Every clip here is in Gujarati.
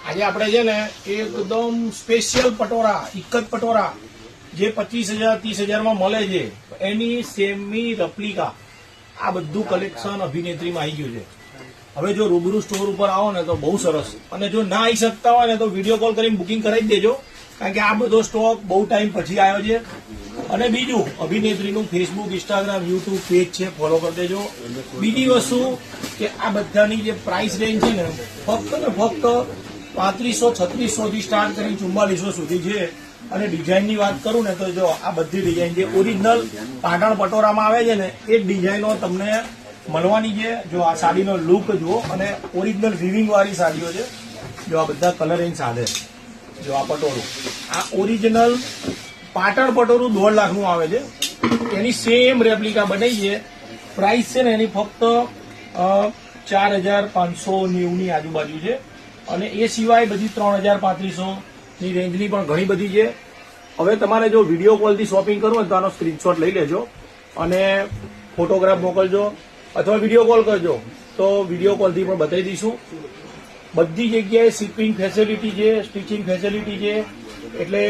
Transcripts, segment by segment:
આજે આપણે છે ને એકદમ સ્પેશિયલ પટોરા, એક જ પટોરા જે 25,000 30,000 માં મળે છે એની સેમી રેપ્લિકા આ બધું કલેક્શન અભિનેત્રીમાં આવી ગયું છે. હવે જો રૂબરૂ સ્ટોર ઉપર આવો ને તો બહુ સરસ, અને જો ના આવી શકતા હોય ને તો વિડીયો કોલ કરીને બુકિંગ કરાવી દેજો, કારણ કે આ બધો સ્ટોક બહુ ટાઈમ પછી આવ્યો છે. અને બીજું, અભિનેત્રીનું ફેસબુક, ઇન્સ્ટાગ્રામ, યુટ્યુબ પેજ છે, ફોલો કરી દેજો. બીજી વસ્તુ કે આ બધાની જે પ્રાઇસ રેન્જ છે ને ફક્ત 3500-3600 થી સ્ટાર્ટ કરી 4400 સુધી છે. અને ડિઝાઇનની વાત કરું ને તો જો આ બધી ડિઝાઇન જે ઓરિજિનલ પાટણ પટોરામાં આવે છે ને એ જ ડિઝાઇનો તમને મળવાની છે. જો આ સાડીનો લુક જુઓ, અને ઓરિજિનલ વિવિંગ વાળી સાડીઓ છે. જો આ બધા કલર રેન્જ સાથે, જો આ પટોરું, આ ઓરિજિનલ પાટણ પટોરું 1.5 લાખનું આવે છે. એની સેમ રેપ્લિકા બનાવી છે. પ્રાઇસ છે ને એની ફક્ત 4,590 ની આજુબાજુ છે. અને એ સિવાય બધી 3,000-3500 ની રેન્જની પણ ઘણી બધી છે. હવે તમારે જો વિડીયો કોલથી શોપિંગ કરવું હોય તો આનો સ્ક્રીનશોટ લઈ લેજો અને ફોટોગ્રાફ મોકલજો, અથવા વિડીયો કોલ કરજો તો વિડીયો કોલથી પણ બતાવી દઈશું. બધી જગ્યાએ શિપિંગ ફેસિલિટી છે, સ્ટિચિંગ ફેસિલિટી છે, એટલે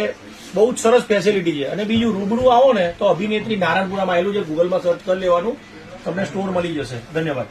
બહુ જ સરસ ફેસિલિટી છે. અને બીજું, રૂબરૂ આવો ને તો અભિનેત્રી નારાયણપુરામાં આવેલું છે, ગૂગલમાં સર્ચ કરી લેવાનું, તમને સ્ટોર મળી જશે. ધન્યવાદ.